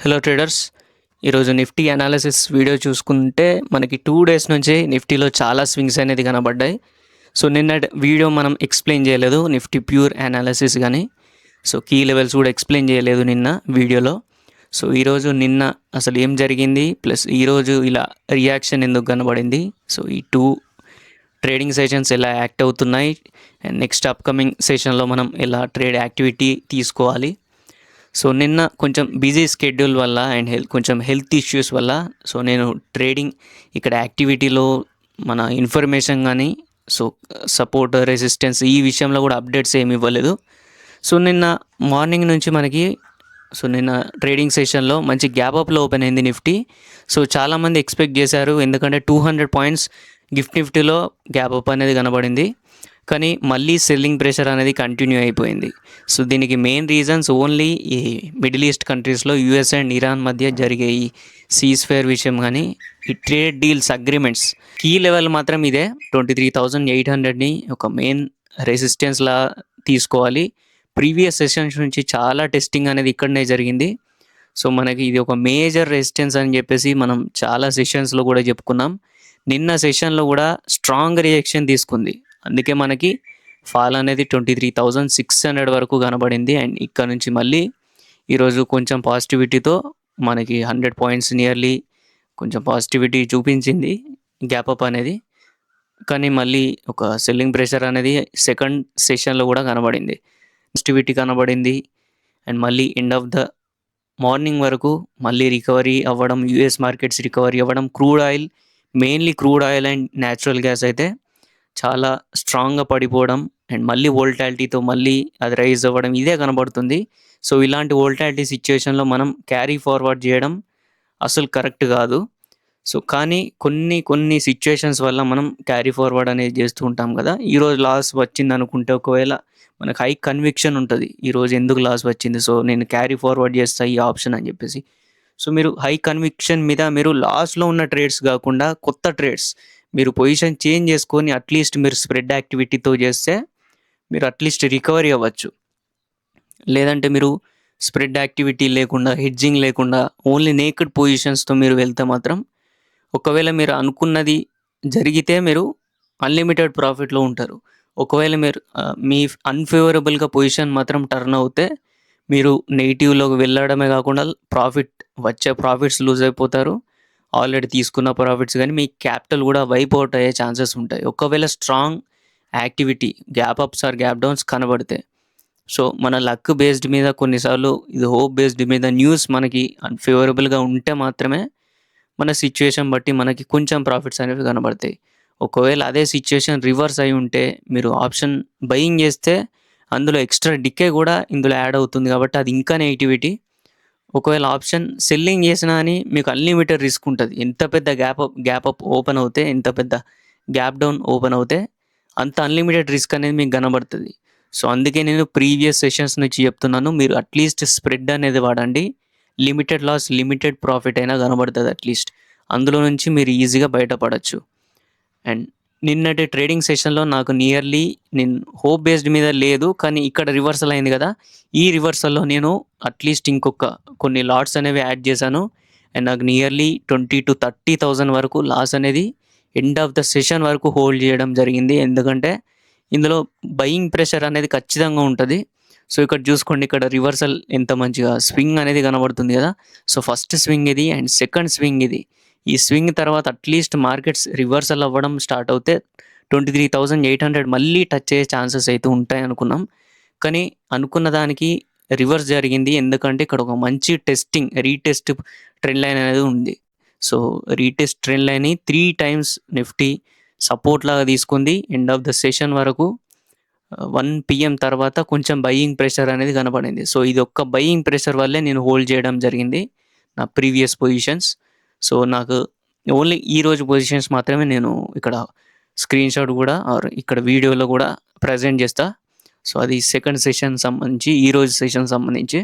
Hello traders. ఈరోజు Nifty analysis video చూసుకుంటే మనకి 2 డేస్ నుంచి నిఫ్టీలో చాలా స్వింగ్స్ అనేది కనబడ్డాయి. సో నిన్న వీడియో మనం ఎక్స్ప్లెయిన్ చేయలేదు నిఫ్టీ ప్యూర్ అనాలిసిస్ కానీ. సో కీ లెవెల్స్ కూడా ఎక్స్ప్లెయిన్ చేయలేదు నిన్న వీడియోలో. సో ఈరోజు నిన్న అసలు ఏం జరిగింది ప్లస్ ఈరోజు ఇలా రియాక్షన్ ఎందుకు కనబడింది, సో ఈ 2 ట్రేడింగ్ సెషన్స్ ఎలా యాక్ట్ అవుతున్నాయి అండ్ నెక్స్ట్ అప్కమింగ్ సెషన్లో మనం ఎలా ట్రేడ్ యాక్టివిటీ తీసుకోవాలి. సో నిన్న కొంచెం బిజీ స్కెడ్యూల్ వల్ల అండ్ కొంచెం హెల్త్ ఇష్యూస్ వల్ల సో నేను ట్రేడింగ్ ఇక్కడ యాక్టివిటీలో మన ఇన్ఫర్మేషన్ కానీ సో సపోర్ట్ రెసిస్టెన్స్ ఈ విషయంలో కూడా అప్డేట్స్ ఏమి ఇవ్వలేదు. సో నిన్న మార్నింగ్ నుంచి మనకి నిన్న ట్రేడింగ్ సెషన్లో మంచి గ్యాప్ అప్లో ఓపెన్ అయింది నిఫ్టీ. సో చాలామంది ఎక్స్పెక్ట్ చేశారు, ఎందుకంటే 200 పాయింట్స్ నిఫ్టీలో గ్యాప్ అప్ అనేది కనబడింది, కానీ మళ్ళీ సెల్లింగ్ ప్రెషర్ అనేది కంటిన్యూ అయిపోయింది. సో దీనికి మెయిన్ రీజన్స్ ఓన్లీ ఈ మిడిల్ ఈస్ట్ కంట్రీస్లో యూఎస్ అండ్ ఇరాన్ మధ్య జరిగే ఈ సీజ్ ఫైర్ విషయం, కానీ ఈ trade deals agreements key level మాత్రం ఇదే 23,800ని ఒక మెయిన్ రెసిస్టెన్స్లా తీసుకోవాలి. ప్రీవియస్ సెషన్స్ నుంచి చాలా టెస్టింగ్ అనేది ఇక్కడనే జరిగింది. సో మనకి ఇది ఒక మేజర్ రెసిస్టెన్స్ అని చెప్పేసి మనం చాలా సెషన్స్లో కూడా చెప్పుకున్నాం. నిన్న సెషన్లో కూడా స్ట్రాంగ్ రియాక్షన్ తీసుకుంది, అందుకే మనకి ఫాల్ అనేది 23,600 వరకు కనబడింది. అండ్ ఇక్కడ నుంచి మళ్ళీ ఈరోజు కొంచెం పాజిటివిటీతో మనకి 100 పాయింట్స్ నియర్లీ కొంచెం పాజిటివిటీ చూపించింది గ్యాప్ అప్ అనేది, కానీ మళ్ళీ ఒక సెల్లింగ్ ప్రెషర్ అనేది సెకండ్ సెషన్లో కూడా కనబడింది, పాజిటివిటీ కనబడింది. అండ్ మళ్ళీ ఎండ్ ఆఫ్ ద మార్నింగ్ వరకు మళ్ళీ రికవరీ అవ్వడం, యూఎస్ మార్కెట్స్ రికవరీ అవ్వడం, crude oil mainly crude oil and natural gas అయితే చాలా స్ట్రాంగ్గా పడిపోవడం అండ్ మళ్ళీ వోల్టాలిటీతో మళ్ళీ అది రైజ్ అవ్వడం ఇదే కనబడుతుంది. సో ఇలాంటి వోల్టాలిటీ సిచ్యువేషన్లో మనం క్యారీ ఫార్వర్డ్ చేయడం అసలు కరెక్ట్ కాదు. సో కానీ కొన్ని సిచ్యువేషన్స్ వల్ల మనం క్యారీ ఫార్వర్డ్ అనేది చేస్తూ ఉంటాం కదా. ఈరోజు లాస్ వచ్చింది అనుకుంటే ఒకవేళ మనకు హై కన్విక్షన్ ఉంటుంది ఈరోజు ఎందుకు లాస్ వచ్చింది, సో నేను క్యారీ ఫార్వర్డ్ చేస్తా ఈ ఆప్షన్ అని చెప్పేసి. సో మీరు హై కన్విక్షన్ మీద మీరు లాస్లో ఉన్న ట్రేడ్స్ కాకుండా కొత్త ట్రేడ్స్ మీరు పొజిషన్ చేంజ్ చేసుకొని అట్లీస్ట్ మీరు స్ప్రెడ్ యాక్టివిటీతో చేస్తే మీరు అట్లీస్ట్ రికవరీ అవ్వచ్చు. లేదంటే మీరు స్ప్రెడ్ యాక్టివిటీ లేకుండా, హెడ్జింగ్ లేకుండా ఓన్లీ నేకెడ్ పొజిషన్స్తో మీరు వెళ్తే మాత్రం ఒకవేళ మీరు అనుకున్నది జరిగితే మీరు అన్లిమిటెడ్ ప్రాఫిట్లో ఉంటారు. ఒకవేళ మీరు మీ అన్ఫేవరబుల్గా పొజిషన్ మాత్రం టర్న్ అవుతే మీరు నెగిటివ్లోకి వెళ్ళడమే కాకుండా వచ్చే ప్రాఫిట్స్ లూజ్ అయిపోతారు. ఆల్రెడీ తీసుకున్న ప్రాఫిట్స్ కానీ మీ క్యాపిటల్ కూడా వైప్ అవుట్ అయ్యే ఛాన్సెస్ ఉంటాయి ఒకవేళ strong activity gap ups or gap downs కనబడితే. సో మన లక్ బేస్డ్ మీద కొన్నిసార్లు ఇది హోప్ బేస్డ్ మీద న్యూస్ మనకి అన్ఫేవరబుల్గా ఉంటే మాత్రమే మన సిచ్యువేషన్ బట్టి మనకి కొంచెం ప్రాఫిట్స్ అనేవి కనబడతాయి. ఒకవేళ అదే సిచ్యువేషన్ రివర్స్ అయి ఉంటే మీరు ఆప్షన్ బయింగ్ చేస్తే అందులో ఎక్స్ట్రా డికే కూడా ఇందులో యాడ్ అవుతుంది, కాబట్టి అది ఇంకా నెగిటివిటీ. ఒకవేళ ఆప్షన్ సెల్లింగ్ చేసినా అని మీకు అన్లిమిటెడ్ రిస్క్ ఉంటుంది. ఎంత పెద్ద గ్యాప్ అప్ ఓపెన్ అవుతే, ఎంత పెద్ద గ్యాప్ డౌన్ ఓపెన్ అవుతే అంత అన్లిమిటెడ్ రిస్క్ అనేది మీకు కనబడుతుంది. సో అందుకే నేను ప్రీవియస్ సెషన్స్ నుంచి చెప్తున్నాను, మీరు అట్లీస్ట్ స్ప్రెడ్ అనేది వాడండి. లిమిటెడ్ లాస్ లిమిటెడ్ ప్రాఫిట్ అయినా కనబడుతుంది అట్లీస్ట్, అందులో నుంచి మీరు ఈజీగా బయటపడవచ్చు. అండ్ నిన్నటి ట్రేడింగ్ సెషన్లో నాకు నియర్లీ నేను హోప్ బేస్డ్ మీద లేదు, కానీ ఇక్కడ రివర్సల్ అయింది కదా, ఈ రివర్సల్లో నేను అట్లీస్ట్ ఇంకొక కొన్ని లాట్స్ అనేవి యాడ్ చేశాను. అండ్ నాకు నియర్లీ 20,000 to 30,000 వరకు లాస్ అనేది ఎండ్ ఆఫ్ ద సెషన్ వరకు హోల్డ్ చేయడం జరిగింది. ఎందుకంటే ఇందులో బయింగ్ ప్రెషర్ అనేది ఖచ్చితంగా ఉంటుంది. సో ఇక్కడ చూసుకోండి, ఇక్కడ రివర్సల్ ఎంత మంచిగా స్వింగ్ అనేది కనబడుతుంది కదా. సో ఫస్ట్ స్వింగ్ ఇది అండ్ సెకండ్ స్వింగ్ ఇది. ఈ స్వింగ్ తర్వాత అట్లీస్ట్ మార్కెట్స్ రివర్సల్ అవ్వడం స్టార్ట్ అవుతే 23,800 మళ్ళీ టచ్ అయ్యే ఛాన్సెస్ అయితే ఉంటాయి అనుకున్నాం, కానీ అనుకున్న దానికి రివర్స్ జరిగింది. ఎందుకంటే ఇక్కడ ఒక మంచి రీటెస్ట్ ట్రెండ్ లైన్ అనేది ఉంది. So retest trend line 3 times Nifty support లాగా తీసుకుంది. ఎండ్ ఆఫ్ ద సెషన్ వరకు 1 PM తర్వాత కొంచెం బయింగ్ ప్రెషర్ అనేది కనపడింది. సో ఇది ఒక్క బయింగ్ ప్రెషర్ వల్లే నేను హోల్డ్ చేయడం జరిగింది నా ప్రీవియస్ పొజిషన్స్. సో నాకు ఓన్లీ ఈరోజు పొజిషన్స్ మాత్రమే నేను ఇక్కడ స్క్రీన్ షాట్ కూడా ఇక్కడ వీడియోలో కూడా ప్రజెంట్ చేస్తా. సో అది సెకండ్ సెషన్ సంబంధించి, ఈరోజు సెషన్ సంబంధించి.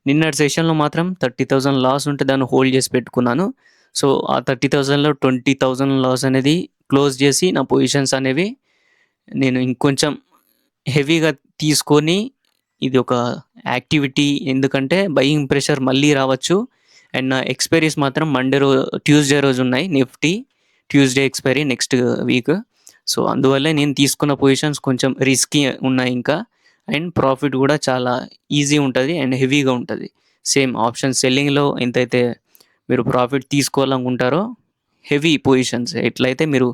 నిన్నటి సెషన్లో మాత్రం 30,000 లాస్ ఉంటే దాన్ని హోల్డ్ చేసి పెట్టుకున్నాను. సో ఆ 30,000లో 20,000 లాస్ అనేది క్లోజ్ చేసి నా పొజిషన్స్ అనేవి నేను ఇంకొంచెం హెవీగా తీసుకొని, ఇది ఒక యాక్టివిటీ ఎందుకంటే బయింగ్ ప్రెషర్ మళ్ళీ రావచ్చు అండ్ నా ఎక్స్పైరీస్ మాత్రం ట్యూస్డే రోజు ఉన్నాయి. Nifty Tuesday expiry next week. So అందువల్లే నేను తీసుకున్న పొజిషన్స్ కొంచెం రిస్కీ ఉన్నాయి ఇంకా. అండ్ ప్రాఫిట్ కూడా చాలా ఈజీ ఉంటుంది అండ్ హెవీగా ఉంటుంది. సేమ్ ఆప్షన్ సెల్లింగ్లో ఎంతైతే మీరు ప్రాఫిట్ తీసుకోవాలనుకుంటారో హెవీ పొజిషన్స్ ఎట్లయితే మీరు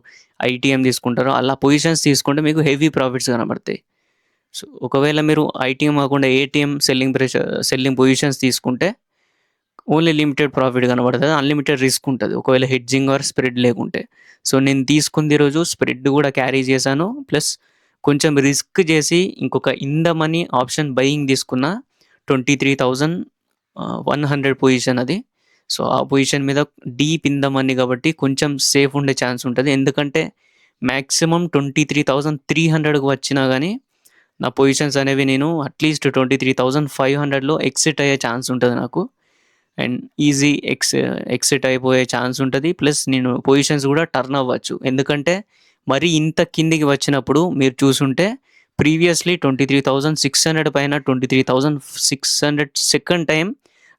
ఐటీఎం తీసుకుంటారో అలా పొజిషన్స్ తీసుకుంటే మీకు హెవీ ప్రాఫిట్స్ కనబడతాయి. సో ఒకవేళ మీరు ఐటీఎం కాకుండా ఏటీఎం సెల్లింగ్ పొజిషన్స్ తీసుకుంటే ఓన్లీ లిమిటెడ్ ప్రాఫిట్ కనబడుతుంది, అన్లిమిటెడ్ రిస్క్ ఉంటుంది ఒకవేళ హెడ్జింగ్ ఆర్ స్ప్రెడ్ లేకుంటే. సో నేను తీసుకుంది రోజు స్ప్రెడ్ కూడా క్యారీ చేశాను, ప్లస్ కొంచెం రిస్క్ చేసి ఇంకొక in the money option buying తీసుకున్న 23,100 పొజిషన్ అది. సో ఆ పొజిషన్ మీద డీప్ ఇన్ ద మనీ కాబట్టి కొంచెం సేఫ్ ఉండే ఛాన్స్ ఉంటుంది. ఎందుకంటే మ్యాక్సిమం 23,300కు వచ్చినా కానీ నా పొజిషన్స్ అనేవి నేను అట్లీస్ట్ 23,500లో ఎక్సిట్ అయ్యే ఛాన్స్ ఉంటుంది నాకు. అండ్ ఈజీ ఎక్సిట్ అయిపోయే ఛాన్స్ ఉంటుంది. ప్లస్ నేను పొజిషన్స్ కూడా టర్న్ అవ్వచ్చు. ఎందుకంటే మరి ఇంత కిందికి వచ్చినప్పుడు మీరు చూసుంటే ప్రీవియస్లీ 23,600 పైన 23,600 second time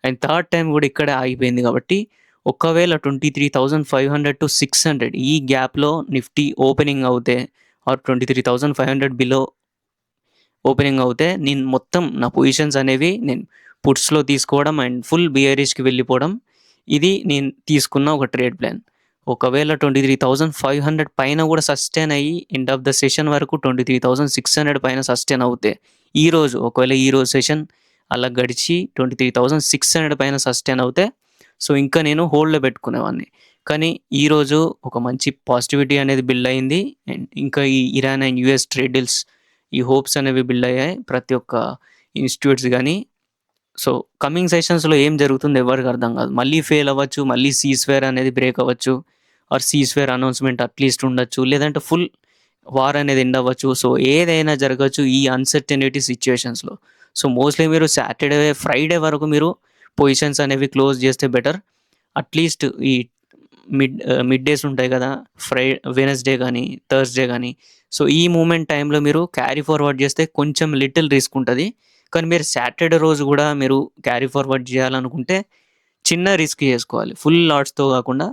and third time కూడా ఇక్కడే ఆగిపోయింది. కాబట్టి ఒకవేళ 23,500 to 600 ఈ గ్యాప్లో నిఫ్టీ ఓపెనింగ్ అవుతే ఆర్ 23,500 బిలో ఓపెనింగ్ అవుతే నేను మొత్తం నా పొజిషన్స్ అనేవి నేను పుట్స్లో తీసుకోవడం అండ్ ఫుల్ బియరిష్కి వెళ్ళిపోవడం, ఇది నేను తీసుకున్న ఒక ట్రేడ్ ప్లాన్. ఒకవేళ 23,500 పైన కూడా సస్టైన్ అయ్యి ఎండ్ ఆఫ్ ద సెషన్ వరకు 23,600 పైన సస్టైన్ అవుతే ఒకవేళ ఈరోజు సెషన్ అలా గడిచి 23,600 పైన సస్టైన్ అవుతే సో ఇంకా నేను హోల్డ్లో పెట్టుకునేవాడిని. కానీ ఈరోజు ఒక మంచి పాజిటివిటీ అనేది బిల్డ్ అయింది. అండ్ ఇంకా ఈ Iran and US trade deals ఈ హోప్స్ అనేవి బిల్డ్ అయ్యాయి ప్రతి ఒక్క ఇన్స్టిట్యూట్స్ కానీ. సో కమింగ్ సెషన్స్లో ఏం జరుగుతుందో ఎవరికి అర్థం కాదు. మళ్ళీ ఫెయిల్ అవ్వచ్చు, మళ్ళీ సీజ్ఫైర్ అనేది బ్రేక్ అవ్వచ్చు, ఆర్ సీజ్ఫైర్ అనౌన్స్మెంట్ అట్లీస్ట్ ఉండొచ్చు, లేదంటే ఫుల్ వార్ అనేది ఎండ్ అవ్వచ్చు. సో ఏదైనా జరగచ్చు ఈ అన్సర్టెనిటీ సిచ్యువేషన్స్లో. సో మోస్ట్లీ మీరు ఫ్రైడే వరకు మీరు పొజిషన్స్ అనేవి క్లోజ్ చేస్తే బెటర్. అట్లీస్ట్ ఈ మిడ్ డేస్ ఉంటాయి కదా, వెనస్డే కానీ థర్స్డే కానీ, సో ఈ మూమెంట్ టైంలో మీరు క్యారీ ఫార్వర్డ్ చేస్తే కొంచెం లిటిల్ రిస్క్ ఉంటుంది. కానీ మీరు సాటర్డే రోజు కూడా మీరు క్యారీ ఫార్వర్డ్ చేయాలనుకుంటే చిన్న రిస్క్ చేసుకోవాలి, ఫుల్ లాట్స్తో కాకుండా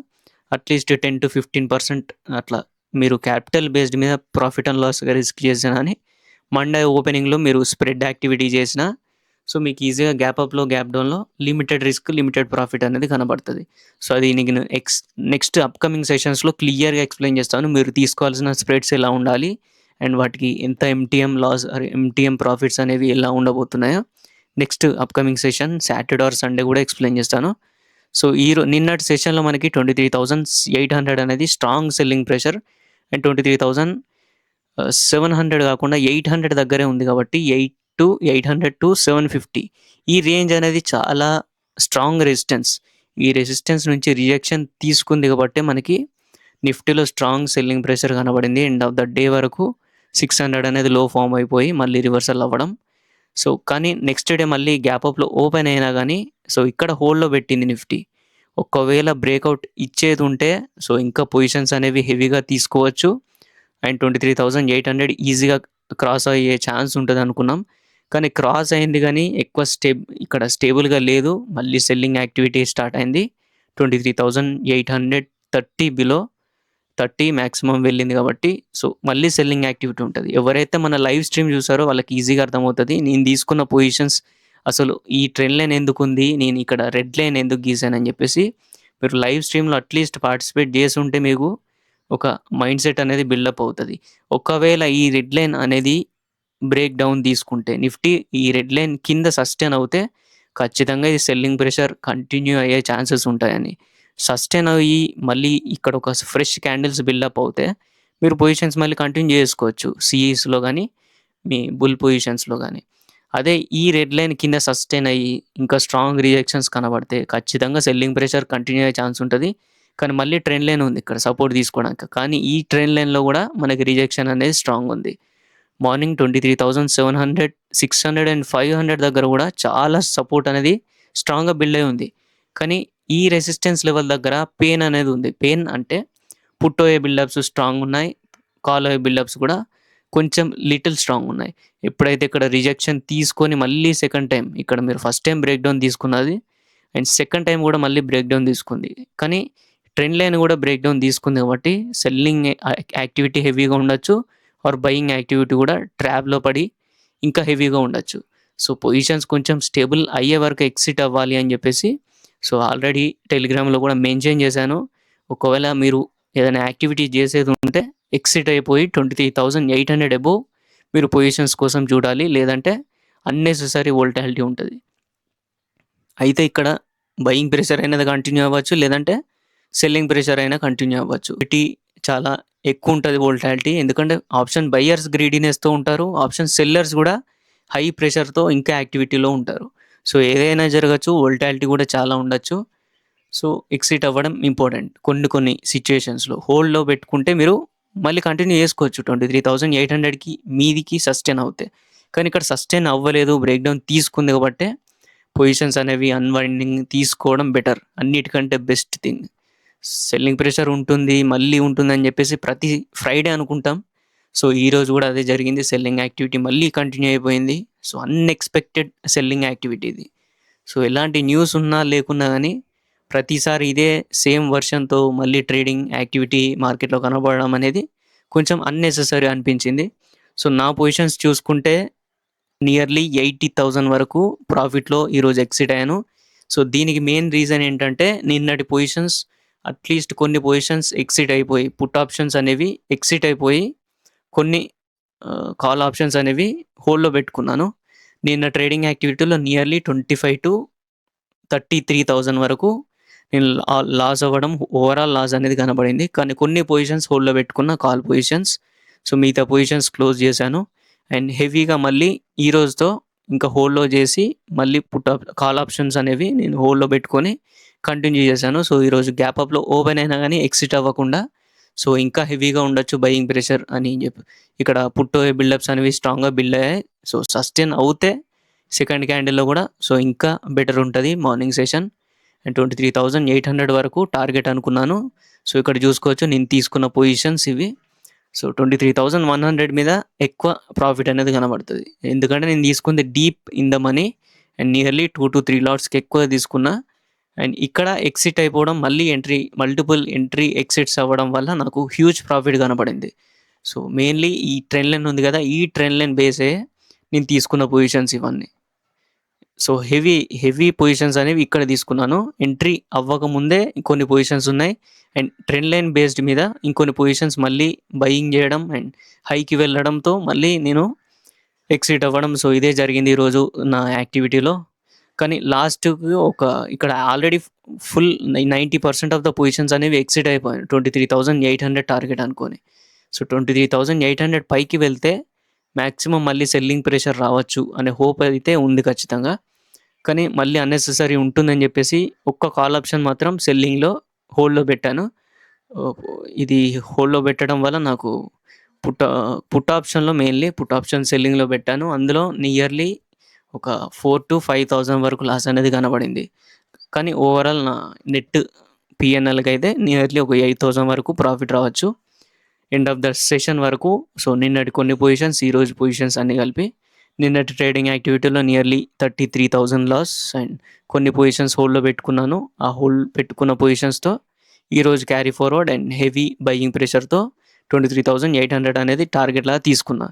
అట్లీస్ట్ 10 to 15% అట్లా మీరు క్యాపిటల్ బేస్డ్ మీద ప్రాఫిట్ అండ్ లాస్గా రిస్క్ చేసినా అని మండే ఓపెనింగ్లో మీరు స్ప్రెడ్ యాక్టివిటీ చేసినా సో మీకు ఈజీగా గ్యాప్ అప్లో గ్యాప్ డౌన్లో లిమిటెడ్ రిస్క్ లిమిటెడ్ ప్రాఫిట్ అనేది కనబడుతుంది. సో అది నేను నెక్స్ట్ అప్కమింగ్ సెషన్స్లో క్లియర్గా ఎక్స్ప్లెయిన్ చేస్తాను. మీరు తీసుకోవాల్సిన స్ప్రెడ్స్ ఎలా ఉండాలి అండ్ వాటికి ఎంత ఎంటీఎం లాస్ ఎంటీఎం ప్రాఫిట్స్ అనేవి ఎలా ఉండబోతున్నాయో next upcoming session Saturday or Sunday కూడా ఎక్స్ప్లెయిన్ చేస్తాను. సో నిన్నటి సెషన్లో మనకి 23,800 అనేది స్ట్రాంగ్ సెల్లింగ్ ప్రెషర్ అండ్ 23,700 కాకుండా 800 దగ్గరే ఉంది. కాబట్టి 800 to 750 ఈ రేంజ్ అనేది చాలా స్ట్రాంగ్ రెసిస్టెన్స్. ఈ రెసిస్టెన్స్ నుంచి రిజెక్షన్ తీసుకుంది కాబట్టి మనకి నిఫ్టీలో స్ట్రాంగ్ సెల్లింగ్ ప్రెషర్ కనబడింది. ఎండ్ ఆఫ్ ద డే వరకు 600 అనేది లో ఫామ్ అయిపోయి మళ్ళీ రివర్సల్ అవ్వడం. సో కానీ నెక్స్ట్ డే మళ్ళీ గ్యాప్ అప్లో ఓపెన్ అయినా కానీ సో ఇక్కడ హోల్డ్లో పెట్టింది నిఫ్టీ. ఒకవేళ బ్రేక్అవుట్ ఇచ్చేది ఉంటే సో ఇంకా పొజిషన్స్ అనేవి హెవీగా తీసుకోవచ్చు అండ్ 23,800 ఈజీగా క్రాస్ అయ్యే ఛాన్స్ ఉంటుంది అనుకున్నాం. కానీ క్రాస్ అయింది కానీ ఎక్కువ ఇక్కడ స్టేబుల్గా లేదు. మళ్ళీ సెల్లింగ్ యాక్టివిటీ స్టార్ట్ అయింది. 23,830 బిలో 30 మ్యాక్సిమం వెళ్ళింది కాబట్టి సో మళ్ళీ సెల్లింగ్ యాక్టివిటీ ఉంటుంది. ఎవరైతే మన లైవ్ స్ట్రీమ్ చూసారో వాళ్ళకి ఈజీగా అర్థమవుతుంది నేను తీసుకున్న పొజిషన్స్ అసలు ఈ ట్రెండ్ లైన్ ఎందుకు ఉంది, నేను ఇక్కడ రెడ్ లైన్ ఎందుకు గీసానని చెప్పేసి మీరు లైవ్ స్ట్రీమ్లో అట్లీస్ట్ పార్టిసిపేట్ చేసి ఉంటే మీకు ఒక మైండ్ సెట్ అనేది బిల్డప్ అవుతుంది. ఒకవేళ ఈ రెడ్ లైన్ అనేది బ్రేక్ డౌన్ తీసుకుంటే నిఫ్టీ ఈ రెడ్ లైన్ కింద సస్టైన్ అవుతే ఖచ్చితంగా ఇది సెల్లింగ్ ప్రెషర్ కంటిన్యూ అయ్యే ఛాన్సెస్ ఉంటాయని. సస్టైన్ అయ్యి మళ్ళీ ఇక్కడ ఒక ఫ్రెష్ క్యాండిల్స్ బిల్డప్ అవుతే మీరు పొజిషన్స్ మళ్ళీ కంటిన్యూ చేసుకోవచ్చు సిఈస్లో కానీ మీ బుల్ పొజిషన్స్లో కానీ. అదే ఈ రెడ్ లైన్ కింద సస్టైన్ అయ్యి ఇంకా స్ట్రాంగ్ రిజెక్షన్స్ కనబడితే ఖచ్చితంగా సెల్లింగ్ ప్రెషర్ కంటిన్యూ అయ్యే ఛాన్స్ ఉంటుంది. కానీ మళ్ళీ ట్రెండ్ లైన్ ఉంది ఇక్కడ సపోర్ట్ తీసుకోవడానికి. కానీ ఈ ట్రెండ్ లైన్లో కూడా మనకి రిజెక్షన్ అనేది స్ట్రాంగ్ ఉంది. మార్నింగ్ 23,700, 600 అండ్ 500 దగ్గర కూడా చాలా సపోర్ట్ అనేది స్ట్రాంగ్గా బిల్డ్ అయి ఉంది. కానీ ఈ రెసిస్టెన్స్ లెవెల్ దగ్గర పెయిన్ అనేది ఉంది. పెయిన్ అంటే పుట్ అయ్యే బిల్డప్స్ స్ట్రాంగ్ ఉన్నాయి, కాల్ అయ్యే బిల్డప్స్ కూడా కొంచెం లిటిల్ స్ట్రాంగ్ ఉన్నాయి. ఎప్పుడైతే ఇక్కడ రిజెక్షన్ తీసుకొని మళ్ళీ సెకండ్ టైం ఇక్కడ మీరు ఫస్ట్ టైం బ్రేక్ డౌన్ తీసుకున్నది అండ్ సెకండ్ టైం కూడా మళ్ళీ బ్రేక్ డౌన్ తీసుకుంది. కానీ ట్రెండ్ లైన్ కూడా బ్రేక్ డౌన్ తీసుకుంది కాబట్టి సెల్లింగ్ యాక్టివిటీ హెవీగా ఉండొచ్చు ఆర్ బయింగ్ యాక్టివిటీ కూడా ట్రాప్లో పడి ఇంకా హెవీగా ఉండొచ్చు. సో పొజిషన్స్ కొంచెం స్టేబుల్ అయ్యే వరకు ఎగ్జిట్ అవ్వాలి అని చెప్పేసి సో ఆల్రెడీ టెలిగ్రామ్లో కూడా మెన్షన్ చేశాను. ఒకవేళ మీరు ఏదైనా యాక్టివిటీ చేసేది ఉంటే ఎగ్జిట్ అయిపోయి 23,800 అబోవ్ మీరు పొజిషన్స్ కోసం చూడాలి, లేదంటే అన్నెసెసరీ వోల్టాలిటీ ఉంటుంది. అయితే ఇక్కడ బయింగ్ ప్రెషర్ అనేది కంటిన్యూ అవ్వచ్చు, లేదంటే సెల్లింగ్ ప్రెషర్ అయినా కంటిన్యూ అవ్వచ్చు. ఇటీ చాలా ఎక్కువ ఉంటుంది వోల్టాలిటీ, ఎందుకంటే ఆప్షన్ బయ్యర్స్ గ్రీడీనెస్తో ఉంటారు, ఆప్షన్ సెల్లర్స్ కూడా హై ప్రెషర్తో ఇంకా యాక్టివిటీలో ఉంటారు. సో ఏదైనా జరగచ్చు, వోల్టాలిటీ కూడా చాలా ఉండొచ్చు. సో ఎగ్జిట్ అవ్వడం ఇంపార్టెంట్. కొన్ని సిచ్యుయేషన్స్లో హోల్డ్లో పెట్టుకుంటే మీరు మళ్ళీ కంటిన్యూ చేసుకోవచ్చు 23,800కి మీదికి సస్టైన్ అవుతాయి. కానీ ఇక్కడ సస్టైన్ అవ్వలేదు, బ్రేక్ డౌన్ తీసుకుంది కాబట్టి పొజిషన్స్ అనేవి అన్వైండింగ్ తీసుకోవడం బెటర్. అన్నిటికంటే బెస్ట్ థింగ్. సెల్లింగ్ ప్రెషర్ ఉంటుంది, మళ్ళీ ఉంటుందని చెప్పేసి ప్రతి ఫ్రైడే అనుకుంటాం. సో ఈరోజు కూడా అదే జరిగింది. సెల్లింగ్ యాక్టివిటీ మళ్ళీ కంటిన్యూ అయిపోయింది. సో అన్ఎక్స్పెక్టెడ్ సెల్లింగ్ యాక్టివిటీ ఇది. సో ఎలాంటి న్యూస్ ఉన్నా లేకున్నా కానీ ప్రతిసారి ఇదే సేమ్ వర్షన్తో మళ్ళీ ట్రేడింగ్ యాక్టివిటీ మార్కెట్లో కనబడడం అనేది కొంచెం అన్నెసెసరీ అనిపించింది. సో నా పొజిషన్స్ చూసుకుంటే నియర్లీ 80,000 వరకు ప్రాఫిట్లో ఈరోజు ఎగ్జిట్ అయ్యాను. సో దీనికి మెయిన్ రీజన్ ఏంటంటే నిన్నటి పొజిషన్స్ అట్లీస్ట్ కొన్ని పొజిషన్స్ ఎగ్జిట్ అయిపోయి, పుట్ ఆప్షన్స్ అనేవి ఎగ్జిట్ అయిపోయి కొన్ని కాల్ ఆప్షన్స్ అనేవి హోల్డ్లో పెట్టుకున్నాను. నిన్న ట్రేడింగ్ యాక్టివిటీలో నియర్లీ 25,000 to 33,000 వరకు నేను లాస్ అవ్వడం, ఓవరాల్ లాస్ అనేది కనబడింది. కానీ కొన్ని పొజిషన్స్ హోల్డ్లో పెట్టుకున్న కాల్ పొజిషన్స్. సో మిగతా పొజిషన్స్ క్లోజ్ చేశాను. అండ్ హెవీగా మళ్ళీ ఈ రోజుతో ఇంకా హోల్డ్లో చేసి మళ్ళీ కాల్ ఆప్షన్స్ అనేవి నేను హోల్డ్లో పెట్టుకొని కంటిన్యూ చేశాను. సో ఈరోజు గ్యాప్ అప్లో ఓపెన్ అయినా కానీ ఎగ్జిట్ అవ్వకుండా సో ఇంకా హెవీగా ఉండొచ్చు బయింగ్ ప్రెషర్ అని చెప్పి ఇక్కడ పుట్టో బిల్డప్స్ అనేవి స్ట్రాంగ్గా బిల్డ్ అయ్యాయి. సో సస్టైన్ అవుతే సెకండ్ క్యాండిల్లో కూడా సో ఇంకా బెటర్ ఉంటుంది మార్నింగ్ సెషన్. అండ్ 23,800 వరకు టార్గెట్ అనుకున్నాను. సో ఇక్కడ చూసుకోవచ్చు నేను తీసుకున్న పొజిషన్స్ ఇవి. సో 23,100 మీద ఎక్కువ ప్రాఫిట్ అనేది కనబడుతుంది, ఎందుకంటే నేను తీసుకుంది deep in the money and nearly 2 to 3 లాట్స్కి ఎక్కువ తీసుకున్నా. అండ్ ఇక్కడ ఎగ్జిట్ అయిపోవడం, మళ్ళీ మల్టిపుల్ ఎంట్రీ ఎగ్జిట్స్ అవ్వడం వల్ల నాకు హ్యూజ్ ప్రాఫిట్ కనపడింది. సో మెయిన్లీ ఈ ట్రెండ్ లైన్ ఉంది కదా, ఈ ట్రెండ్ లైన్ బేసే నేను తీసుకున్న పొజిషన్స్ ఇవన్నీ. సో హెవీ పొజిషన్స్ అనేవి ఇక్కడ తీసుకున్నాను. ఎంట్రీ అవ్వకముందే కొన్ని పొజిషన్స్ ఉన్నాయి అండ్ ట్రెండ్ లైన్ బేస్డ్ మీద ఇంకొన్ని పొజిషన్స్ మళ్ళీ బయింగ్ చేయడం అండ్ హైకి వెళ్ళడంతో మళ్ళీ నేను ఎగ్జిట్ అవ్వడం. సో ఇదే జరిగింది ఈరోజు నా యాక్టివిటీలో. కానీ లాస్ట్కి ఇక్కడ already full 90% of the positions అనేవి ఎగ్జిట్ అయిపోయాయి 23,800 టార్గెట్ అనుకొని. సో 23,800 పైకి వెళ్తే మ్యాక్సిమం మళ్ళీ సెల్లింగ్ ప్రెషర్ రావచ్చు అనే హోప్ అయితే ఉంది ఖచ్చితంగా. కానీ మళ్ళీ అన్నెసెసరీ ఉంటుందని చెప్పేసి ఒక్క కాల్ ఆప్షన్ మాత్రం సెల్లింగ్లో హోల్డ్లో పెట్టాను. ఇది హోల్డ్లో పెట్టడం వల్ల నాకు పుట్ ఆప్షన్లో మెయిన్లీ పుట్ ఆప్షన్ సెల్లింగ్లో పెట్టాను. అందులో నియర్లీ ఒక 4,000 to 5,000 వరకు లాస్ అనేది కనబడింది. కానీ ఓవరాల్ నా నెట్ పిఎన్ఎల్కి అయితే నియర్లీ ఒక 8,000 వరకు ప్రాఫిట్ రావచ్చు ఎండ్ ఆఫ్ ద సెషన్ వరకు. సో నిన్నటి కొన్ని పొజిషన్స్, ఈరోజు పొజిషన్స్ అన్నీ కలిపి నిన్నటి ట్రేడింగ్ యాక్టివిటీలో నియర్లీ 33,000 లాస్ అండ్ కొన్ని పొజిషన్స్ హోల్డ్లో పెట్టుకున్నాను. ఆ హోల్డ్ పెట్టుకున్న పొజిషన్స్తో ఈరోజు carry forward and heavy buying ప్రెషర్తో 23,800 అనేది టార్గెట్ లాగా తీసుకున్నా.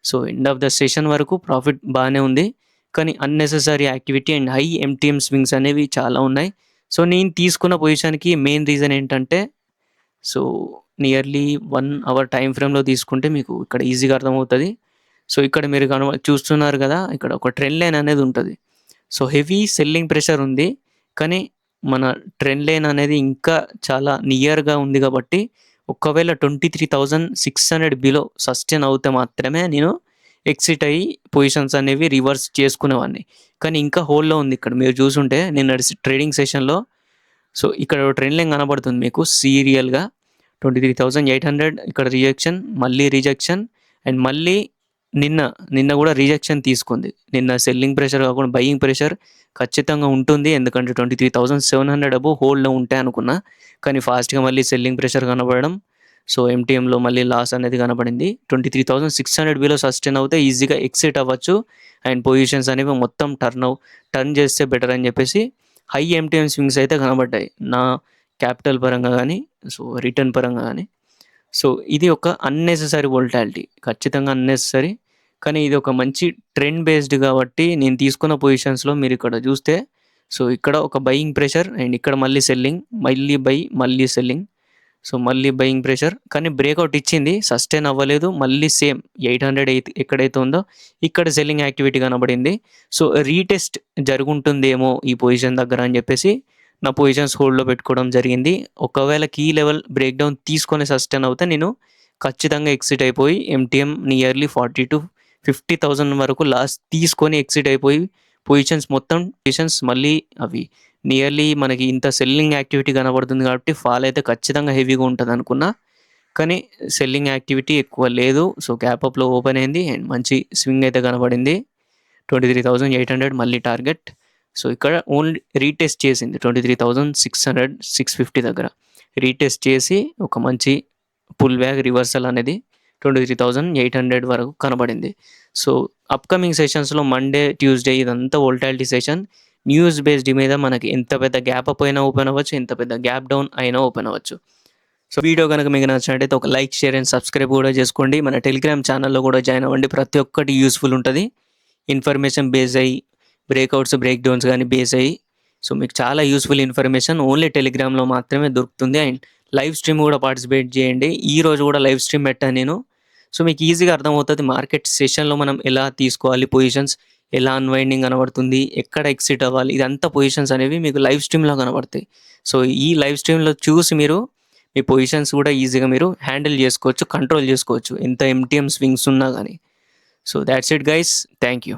So end of the session వరకు ప్రాఫిట్ బాగానే ఉంది. కానీ unnecessary activity and high MTM swings అనేవి చాలా ఉన్నాయి. సో నేను తీసుకున్న పొజిషన్కి మెయిన్ రీజన్ ఏంటంటే సో నియర్లీ 1 hour టైం ఫ్రేమ్లో తీసుకుంటే మీకు ఇక్కడ ఈజీగా అర్థమవుతుంది. సో ఇక్కడ మీరు చూస్తున్నారు కదా, ఇక్కడ ఒక ట్రెండ్ లైన్ అనేది ఉంటుంది. సో హెవీ సెల్లింగ్ ప్రెషర్ ఉంది, కానీ మన ట్రెండ్ లైన్ అనేది ఇంకా చాలా నియర్గా ఉంది కాబట్టి ఒకవేళ 23,600 బిలో సస్టైన్ అవుతే మాత్రమే నేను ఎగ్జిట్ అయ్యి పొజిషన్స్ అనేవి రివర్స్ చేసుకునేవాడిని. కానీ ఇంకా హోల్డ్లో ఉంది. ఇక్కడ మీరు చూసుంటే నేను ట్రేడింగ్ సెషన్లో సో ఇక్కడ ట్రెండ్ లైన్ కనబడుతుంది మీకు సీరియల్గా 23,800 ఇక్కడ రిజెక్షన్, మళ్ళీ రిజెక్షన్ అండ్ మళ్ళీ నిన్న కూడా రిజెక్షన్ తీసుకుంది. నిన్న సెల్లింగ్ ప్రెషర్ కాకుండా బయింగ్ ప్రెషర్ ఖచ్చితంగా ఉంటుంది, ఎందుకంటే 23,700 అబోవ్ హోల్డ్లో ఉంటాయి అనుకున్నా. కానీ ఫాస్ట్గా మళ్ళీ సెల్లింగ్ ప్రెషర్ కనబడడం, సో ఎంటీఎంలో మళ్ళీ లాస్ అనేది కనబడింది. 23,600 బిలో సస్టైన్ అవుతే ఈజీగా ఎగ్జిట్ అవ్వచ్చు అండ్ పొజిషన్స్ అనేవి మొత్తం టర్న్ చేస్తే బెటర్ అని చెప్పేసి హై ఎంటీఎం స్వింగ్స్ అయితే కనబడ్డాయి నా క్యాపిటల్ పరంగా కానీ, సో రిటర్న్ పరంగా కానీ. సో ఇది ఒక అన్నెసెసరీ వోల్టాలిటీ, ఖచ్చితంగా అన్నెసెసరీ. కానీ ఇది ఒక మంచి ట్రెండ్ బేస్డ్ కాబట్టి నేను తీసుకున్న పొజిషన్స్లో మీరు ఇక్కడ చూస్తే, సో ఇక్కడ ఒక బయింగ్ ప్రెషర్ అండ్ ఇక్కడ మళ్ళీ సెల్లింగ్, మళ్ళీ బై, మళ్ళీ సెల్లింగ్, సో మళ్ళీ బయింగ్ ప్రెషర్. కానీ బ్రేక్అవుట్ ఇచ్చింది, సస్టైన్ అవ్వలేదు. మళ్ళీ సేమ్ 800 ఎక్కడైతే ఉందో ఇక్కడ సెల్లింగ్ యాక్టివిటీ కనబడింది. సో రీటెస్ట్ జరుగుంటుందేమో ఈ పొజిషన్ దగ్గర అని చెప్పేసి నా పొజిషన్స్ హోల్డ్లో పెట్టుకోవడం జరిగింది. ఒకవేళ కీ లెవెల్ బ్రేక్ డౌన్ తీసుకొని సస్టైన్ అవుతే నేను ఖచ్చితంగా ఎగ్జిట్ అయిపోయి ఎంటీఎం నియర్లీ 40 to 50,000 వరకు లాస్ తీసుకొని ఎగ్జిట్ అయిపోయి పొజిషన్స్ మళ్ళీ అవి నియర్లీ మనకి ఇంత సెల్లింగ్ యాక్టివిటీ కనబడుతుంది కాబట్టి ఫాల్ అయితే ఖచ్చితంగా హెవీగా ఉంటుంది అనుకున్నా. కానీ సెల్లింగ్ యాక్టివిటీ ఎక్కువ లేదు. సో గ్యాప్ అప్లో ఓపెన్ అయింది అండ్ మంచి స్వింగ్ అయితే కనబడింది. 23,800 మళ్ళీ టార్గెట్. సో ఇక్కడ ఓన్లీ రీటెస్ట్ చేసింది 23,600, 650 దగ్గర రీటెస్ట్ చేసి ఒక మంచి పుల్ బ్యాక్ రివర్సల్ అనేది 23,800 వరకు కనబడింది. సో అప్కమింగ్ సెషన్స్లో మండే, ట్యూస్డే ఇదంతా వోల్టాలిటీ సెషన్. న్యూస్ బేస్డ్ మీద మనకి ఎంత పెద్ద గ్యాప్ అప్ అయినా ఓపెన్ అవ్వచ్చు, ఎంత పెద్ద గ్యాప్ డౌన్ అయినా ఓపెన్ అవ్వచ్చు. సో వీడియో కనుక మీకు నచ్చినట్టయితే ఒక లైక్, షేర్ అండ్ సబ్స్క్రైబ్ కూడా చేసుకోండి. మన టెలిగ్రామ్ ఛానల్లో కూడా జాయిన్ అవ్వండి. ప్రతి ఒక్కటి యూస్ఫుల్ ఉంటుంది. ఇన్ఫర్మేషన్ బేస్ అయ్యి బ్రేక్అవుట్స్, బ్రేక్ డౌన్స్ కానీ బేస్ అయ్యి, సో మీకు చాలా యూస్ఫుల్ ఇన్ఫర్మేషన్ ఓన్లీ టెలిగ్రామ్లో మాత్రమే దొరుకుతుంది. అండ్ లైవ్ స్ట్రీమ్ కూడా పార్టిసిపేట్ చేయండి. ఈ రోజు కూడా లైవ్ స్ట్రీమ్ పెట్టాను నేను. సో మీకు ఈజీగా అర్థమవుతుంది మార్కెట్ సెషన్లో మనం ఎలా తీసుకోవాలి, పొజిషన్స్ ఎలా అన్వైండింగ్ కనబడుతుంది, ఎక్కడ ఎగ్జిట్ అవ్వాలి, ఇదంతా పొజిషన్స్ అనేవి మీకు లైవ్ స్ట్రీమ్లో కనబడతాయి. సో ఈ లైవ్ స్ట్రీమ్లో చూసి మీరు మీ పొజిషన్స్ కూడా ఈజీగా మీరు హ్యాండిల్ చేసుకోవచ్చు, కంట్రోల్ చేసుకోవచ్చు, ఎంత ఎంటీఎం స్వింగ్స్ ఉన్నా కానీ. So that's it guys, thank you.